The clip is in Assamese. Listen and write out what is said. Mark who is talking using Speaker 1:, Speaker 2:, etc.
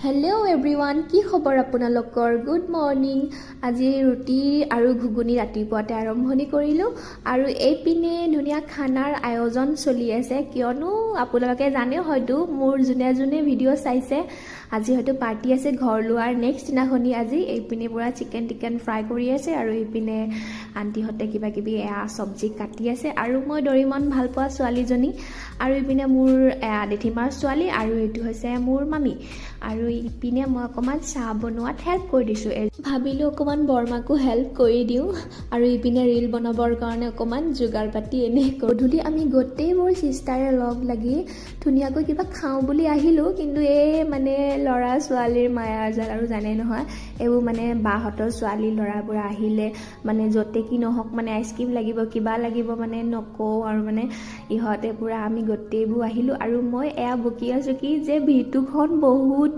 Speaker 1: হেল্ল' এভৰিৱান, কি খবৰ আপোনালোকৰ? Good morning. আজি ৰুটি আৰু ঘুগুনি ৰাতিপুৱাতে আৰম্ভণি কৰিলোঁ আৰু এইপিনে ধুনীয়া খানাৰ আয়োজন চলি আছে, কিয়নো আপোনালোকে জানে হয়তো মোৰ যোনে ভিডিঅ' চাইছে, আজি হয়তো পাৰ্টি আছে ঘৰ লোৱাৰ নেক্সট দিনাখনি। আজি এইপিনে পুৰা চিকেন ফ্ৰাই কৰি আছে আৰু এইপিনে আণ্টিহঁতে কিবা কিবি চব্জি কাটি আছে আৰু মই ডৰিমন ভাল পোৱা ছোৱালীজনী আৰু এইপিনে মোৰ দেথিমাৰ ছোৱালী আৰু এইটো হৈছে মোৰ মামী। আৰু ইপিনে মই অকণমান চাহ বনোৱাত হেল্প কৰি দিছোঁ। ভাবিলোঁ অকণমান বৰমাকো হেল্প কৰি দিওঁ আৰু ইপিনে ৰীল বনাবৰ কাৰণে অকণমান যোগাৰ পাতি এনেই গধূলি আমি গোটেইবোৰ চিষ্টাৰে লগ লাগি ধুনীয়াকৈ কিবা খাওঁ বুলি আহিলোঁ, কিন্তু এই মানে ল'ৰা ছোৱালীৰ মায়াৰ জাল আৰু জানে নহয়, এইবোৰ মানে বাহঁতৰ ছোৱালী ল'ৰাবোৰ আহিলে মানে য'তে কি নহওক মানে আইচক্ৰীম লাগিব কিবা লাগিব মানে নকওঁ আৰু মানে ইহঁতে পূৰা আমি গোটেইবোৰ আহিলোঁ আৰু মই বকি আছোঁ কি যে ভিডিঅ'খন বহুত